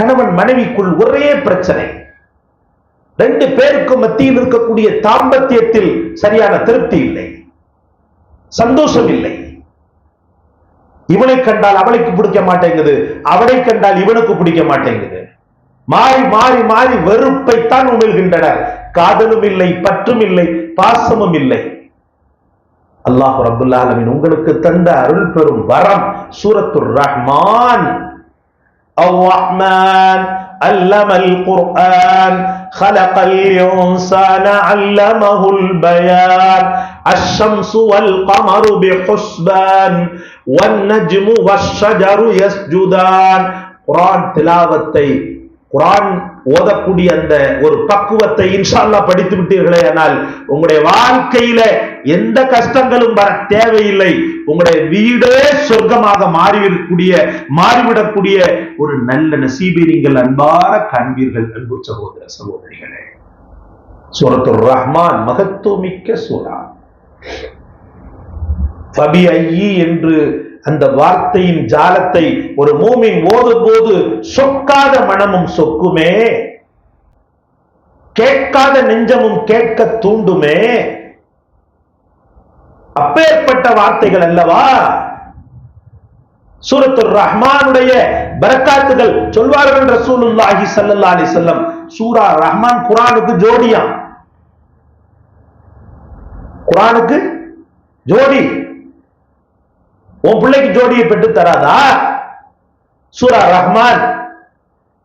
கணவன் மனைவிக்குள் ஒரே பிரச்சனை, ரெண்டு பேருக்கும் மத்தியில் இருக்கக்கூடிய தாம்பத்தியத்தில் சரியான திருப்தி இல்லை, சந்தோஷம் இல்லை. இவனை கண்டால் அவளுக்கு பிடிக்க மாட்டேங்குது, அவளை கண்டால் இவனுக்கு பிடிக்க மாட்டேங்குது. மாறி மாறி மாறி வெறுப்பைத்தான் உமிழ்கின்றனர். காதலும் இல்லை, பற்றும் இல்லை, பாசமும் இல்லை. அல்லாஹ் ரப்புல் ஆலமீன் உங்களுக்கு தந்த அருள் பெரும் வரம் சூரத்துர் ரஹ்மான். அர்-ரஹ்மான் அல்லமல் குர்ஆன் خلق الإنسان علمه البيان الشمس والقمر بحسبان والنجم والشجر يسجدان. குர்ஆன் திலாவத்தை, குர்ஆன் ஓதக்கூடிய அந்த ஒரு பக்குவத்தை இன்ஷா அல்லாஹ் படித்து விட்டீர்களே ஆனால் உங்களுடைய வாழ்க்கையில எந்த கஷ்டங்களும் வர தேவையில்லை. உங்களுடைய வீடே சொர்க்கமாக மாறிவிடக்கூடிய ஒரு நல்ல நசீபை நீங்கள் அன்பார காண்பீர்கள். அன்பு சகோதர சகோதரிகளே, சூரத்துர் ரஹ்மான் மகத்துவமிக்க சூரா. ஃபபி ஐயி என்று அந்த வார்த்தையின் ஜாலத்தை ஒரு மூமின் ஓதும் போது சொக்காத மனமும் சொக்குமே, கேட்காத நெஞ்சமும் கேட்க தூண்டுமே. அப்பேற்பட்ட வார்த்தைகள் அல்லவா சூரத்துர் ரஹ்மானுடைய பரக்காத்துகள். சொல்வார்கள் ரசூலுல்லாஹி ஸல்லல்லாஹு அலைஹி வஸல்லம், சூரா ரஹ்மான் குர்ஆனுக்கு ஜோடியா, குர்ஆனுக்கு ஜோடி. உன் பிள்ளைக்கு ஜோடியை பெற்று தராதா சூரா ரஹ்மான்?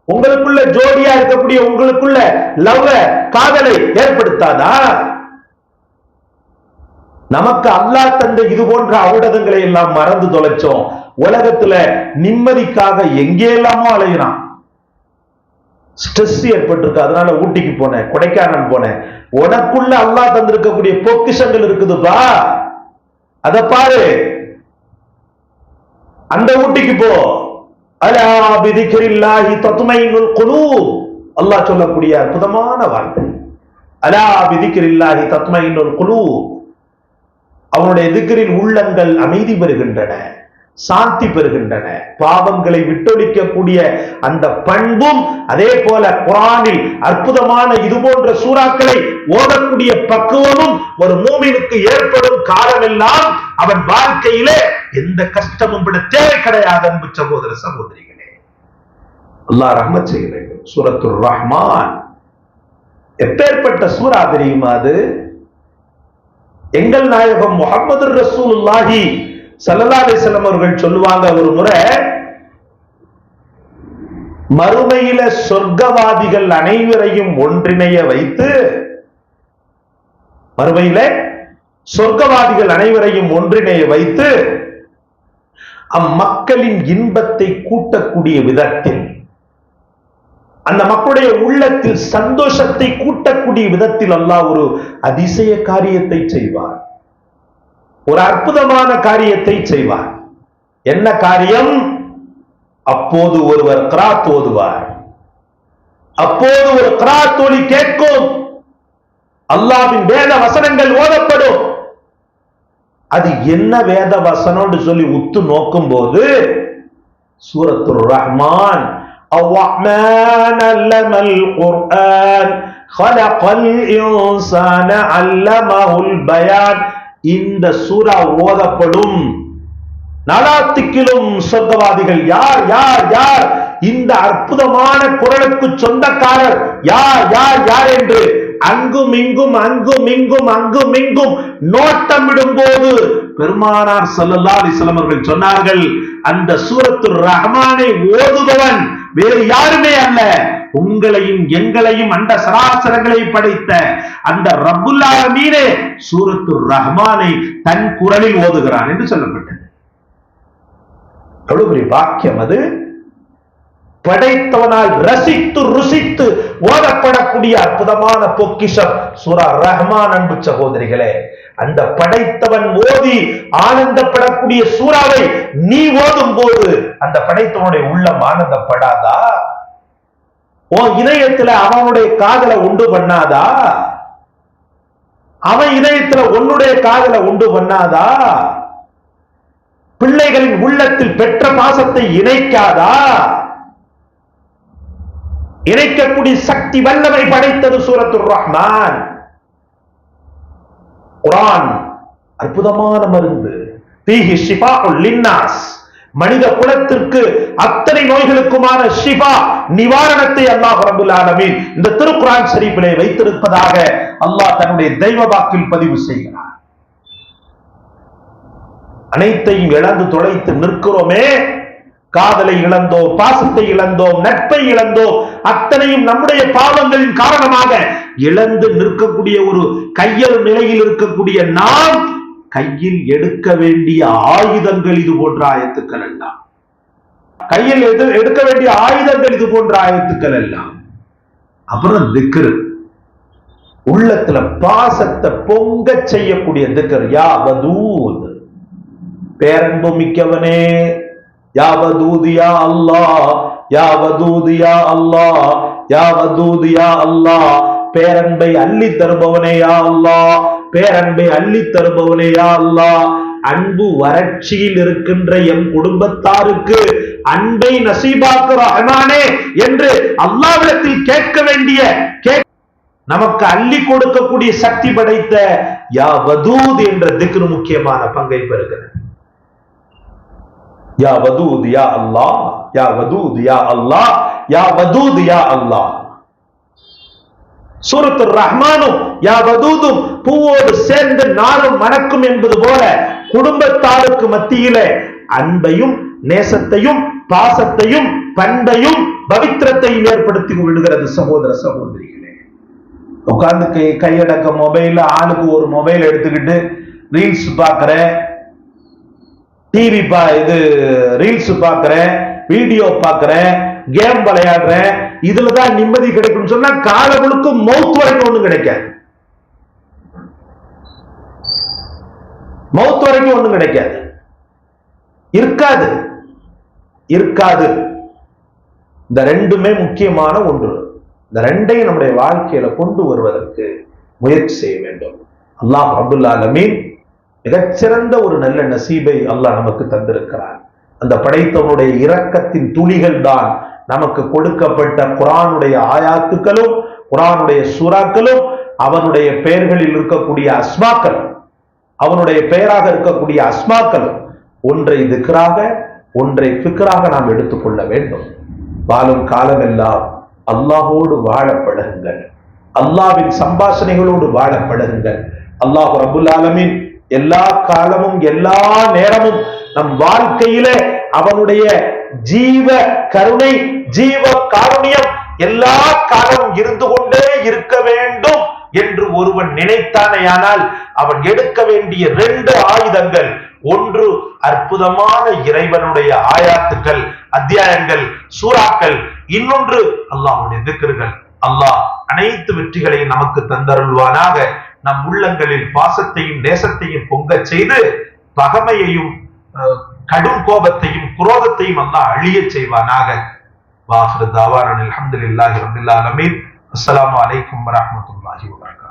உங்களுக்குள்ள ஜோடியா இருக்கக்கூடிய உங்களுக்குள்ள லவ் காதலை ஏற்படுத்தாதா? நமக்கு அல்லாஹ் தந்த இது போன்ற ஔடதங்களை எல்லாம் மறந்து தொலைச்சோம். உலகத்துல நிம்மதிக்காக எங்கே எல்லாமோ அலைகிறான். ஸ்ட்ரெஸ் ஏற்பட்டிருக்கு, அதனால ஊட்டிக்கு போனேன், கொடைக்கானல் போனேன். உனக்குள்ள அல்லாஹ் தந்திருக்கக்கூடிய பொக்கிஷங்கள் இருக்குதுப்பா, அத பாரு. அந்த ஊட்டிக்கு போ. அலா பிதிக்ரில்லாஹி தத்மைனுல் குலூப், அல்லாஹ் சொல்லக்கூடிய அற்புதமான வார்த்தை. அலா பிதிக்ரில்லாஹி தத்மைனுல் குலூப். அவனுடைய திக்ரில் உள்ளங்கள் அமைதி பெறுகின்றன, சாந்தி பெறுகின்றன. பாவங்களை விட்டொழிக்கக்கூடிய அந்த பண்பும் அதே போல குர்ஆனில் அற்புதமான இது போன்ற சூறாக்களை ஓதக்கூடிய பக்குவமும் ஒரு மூமினுக்கு ஏற்படும் காலமெல்லாம் அவன் வாழ்க்கையிலே எந்த கஷ்டமும் விட தேவை கிடையாது. அன்பு சகோதர சகோதரிகளே, அல்லாஹ் ரஹ்மத் செய்ய வேண்டும். சூரத்துர் ரஹ்மான் எப்பேற்பட்ட சூரா தெரியுமா? அது எங்கள் நாயகம் முஹம்மது ரசூலுல்லாஹி ஸல்லல்லாஹு அலைஹி வஸல்லம் அவர்கள் சொல்லுவாங்க, ஒரு முறை மறுமையில சொர்க்கவாதிகள் அனைவரையும் ஒன்றிணைய வைத்து, மறுமையில சொர்க்கவாதிகள் அனைவரையும் ஒன்றிணைய வைத்து அம்மக்களின் இன்பத்தை கூட்டக்கூடிய விதத்தில், அந்த மக்களுடைய உள்ளத்தில் சந்தோஷத்தை கூட்டக்கூடிய விதத்தில் அல்லாஹ் ஒரு அதிசய காரியத்தை செய்வார், ஒரு அற்புதமான காரியத்தை செய்வார். என்ன காரியம்? அப்போது ஒருவர் கிராத் ஓதுவார். அப்போது ஒரு கிராத் ஒலி கேட்கும், அல்லாஹ்வின் வேத வசனங்கள் ஓதப்படும். அது என்ன வேத வசனம்னு சொல்லி உத்து நோக்கும் போது சூரத்துர் ரஹ்மான், அர்-ரஹ்மான் அல்லமல் குர்ஆன் خلقல் இன்சான அல்லமஹுல் பயான். இந்த சூரா ஓதப்படும். நாலாத்திக்கிலும் சொர்க்கவாதிகள் யார் யார் யார், இந்த அற்புதமான குரலுக்கு சொந்தக்காரர் யார் யார் யார் என்று அங்கும் இங்கும் அங்கும் இங்கும் அங்கும் இங்கும் நோட்டமிடும் போது பெருமானார் ஸல்லல்லாஹு அலைஹி வஸல்லம் அவர்கள் சொன்னார்கள், அந்த சூரத்துர் ரஹ்மானை ஓதுபவன் வேறு யாருமே அல்ல, உங்களையும் எங்களையும் அண்ட சராசரங்களை படைத்த அந்த ரப்புல் ஆலமீனே சூரத்துர் ரஹ்மானை தன் குரலில் ஓதுகிறான் என்று சொல்லப்பட்டது. எவ்வளவு பெரிய பாக்கியம் அது! படைத்தவனால் ரசித்து ருசித்து ஓதப்படக்கூடிய அற்புதமான பொக்கிஷம் சூரா ரஹ்மான். அன்பு சகோதரிகளே, அந்த படைத்தவன் ஓதி ஆனந்தப்படக்கூடிய சூறாவை நீ ஓதும் போது அந்த படைத்தவனுடைய உள்ளம் ஆனந்தப்படாதா? உன் இதயத்துல அவனுடைய காதலை உண்டு பண்ணாதா? அவன் இதயத்துல உன்னுடைய காதலை உண்டு பண்ணாதா? பிள்ளைகளின் உள்ளத்தில் பெற்ற பாசத்தை இணைக்காதா? இணைக்கக்கூடிய சக்தி வல்லமை படைத்தது சூரத்துர் ரஹ்மான். குர்ஆன் அற்புதமான மருந்து. ஃபீஹி ஷிஃபாஉல் லின்னாஸ், மனித குலத்திற்கு அத்தனை நோய்களுக்குமான ஷிஃபா, நிவாரணத்தை அல்லாஹ் ரப்பல் ஆலமீன் இந்த திருக்குர்ஆன் ஷரீஃபிலே வைத்திருப்பதாக அல்லாஹ் தன்னுடைய தெய்வ வாக்கில் பதிவு செய்கிறார். அனைத்தையும் இழந்து தொலைத்து நிற்கிறோமே, காதலை இழந்தோம், பாசத்தை இழந்தோம், நட்பை இழந்தோம், அத்தனையும் நம்முடைய பாவங்களின் காரணமாக இழந்து நிற்கக்கூடிய ஒரு கையல் நிலையில் இருக்கக்கூடிய நாம் கையில் எடுக்க வேண்டிய ஆயுதங்கள் இது போன்ற ஆயத்துக்கள் எல்லாம். கையில் எடுக்க வேண்டிய ஆயுதங்கள் இது போன்ற ஆயத்துக்கள் எல்லாம். அப்புறம் திக்ர், உள்ளத்துல பாசத்தை பொங்க செய்யக்கூடிய திக்ர். யா வதூத், பேரன்பு மிக்கவனே, யா வதூத் யா அல்லாஹ், யா வதூத் யா அல்லாஹ், யா வதூத் யா அல்லாஹ், பேரன்பை அள்ளி தருபவனே யா அல்லாஹ், பேரன்பை அள்ளி தருபவனே யா அல்லாஹ், அன்பு வறட்சியில் இருக்கின்ற எம் குடும்பத்தாருக்கு அன்பை நசீபாக்கு ரஹ்மானே என்று அல்லாஹ்விடத்தில் கேட்க வேண்டிய நமக்கு அள்ளி கொடுக்கக்கூடிய சக்தி படைத்த யா வதூத் என்ற திக்ர் முக்கியமான பங்கை பெறுகிறது. யா வதூத் யா அல்லாஹ், யா வதூத் யா அல்லாஹ், யா வதூத் யா அல்லாஹ். சூரத்துர் ரஹ்மானும் யா வதூதும் பூவோடு சேர்ந்து நாளும் மணக்கும் என்பது போல குடும்பத்தாருக்கு மத்தியிலே அன்பையும் நேசத்தையும் பாசத்தையும் பண்பையும் பவித்திரத்தையும் ஏற்படுத்தி விடுகிறது. சகோதர சகோதரிகளே, உட்கார்ந்து கையடக்க மொபைல்ல ஆளுக்கு ஒரு மொபைல் எடுத்துக்கிட்டு ரீல்ஸ் பாக்குறேன், டிவி ரீல்ஸ் பாக்குறேன், வீடியோ பாக்குறேன், கேம் விளையாடுறேன், இதுலதான் நிம்மதி கிடைக்கும் சொன்னா கால முழுக்க மௌத் வரைக்கும் ஒண்ணும் கிடைக்காது. மௌத் வரைக்கும் ஒண்ணும் கிடைக்காது, இருக்காது இருக்காது. இந்த ரெண்டுமே முக்கியமான ஒன்று. இந்த ரெண்டையும் நம்முடைய வாழ்க்கையில கொண்டு வருவதற்கு முயற்சி செய்ய வேண்டும். அல்லாஹ் ரப்பல் ஆலமீன் மிகச்சிறந்த ஒரு நல்ல நசீபை அல்லாஹ் நமக்கு தந்திருக்கிறார். அந்த படைத்தவனுடைய இரக்கத்தின் துளிகள் தான் நமக்கு கொடுக்கப்பட்ட குர்ஆனுடைய ஆயாத்துக்களும் குர்ஆனுடைய சூறாக்களும் அவனுடைய பெயர்களில் இருக்கக்கூடிய அஸ்மாக்கள், அவனுடைய பெயராக இருக்கக்கூடிய அஸ்மாக்களும் ஒன்றை திக்ராக ஒன்றை ஃபிக்ராக நாம் எடுத்துக்கொள்ள வேண்டும். வாழும் காலமெல்லாம் அல்லாஹோடு வாழ பழகுங்கள், அல்லாஹ்வின் சம்பாஷணைகளோடு வாழ பழகுங்கள். அல்லாஹ் ரப்பல் ஆலமீன் எல்லா காலமும் எல்லா நேரமும் நம் வாழ்க்கையிலே அவனுடைய ஜீவ கருணை ஜீவ காருண்யம் எல்லா காலமும் இருந்து கொண்டே இருக்க வேண்டும் என்று ஒருவன் நினைத்தானேயானால் அவன் எடுக்க வேண்டிய 2 ஆயுதங்கள், ஒன்று அற்புதமான இறைவனுடைய ஆயாத்துக்கள், அத்தியாயங்கள், சூறாக்கள், இன்னொன்று அல்லாஹ்வுடைய திக்ர்கள். அல்லாஹ் அனைத்து வெற்றிகளையும் நமக்கு தந்தருள்வானாக. நம் உள்ளங்களில் பாசத்தையும் நேசத்தையும் பொங்க செய்து பகைமையையும் கடும் கோபத்தையும் குரோதத்தையும் அல்லாஹ் அழிய செய்வானாக. வாஹிரு தாவானா அல்ஹம்துலில்லாஹி ரப்பில் ஆலமீன். அஸ்ஸலாமு அலைக்கும் வரஹ்மத்துல்லாஹி வபரகாத்துஹு.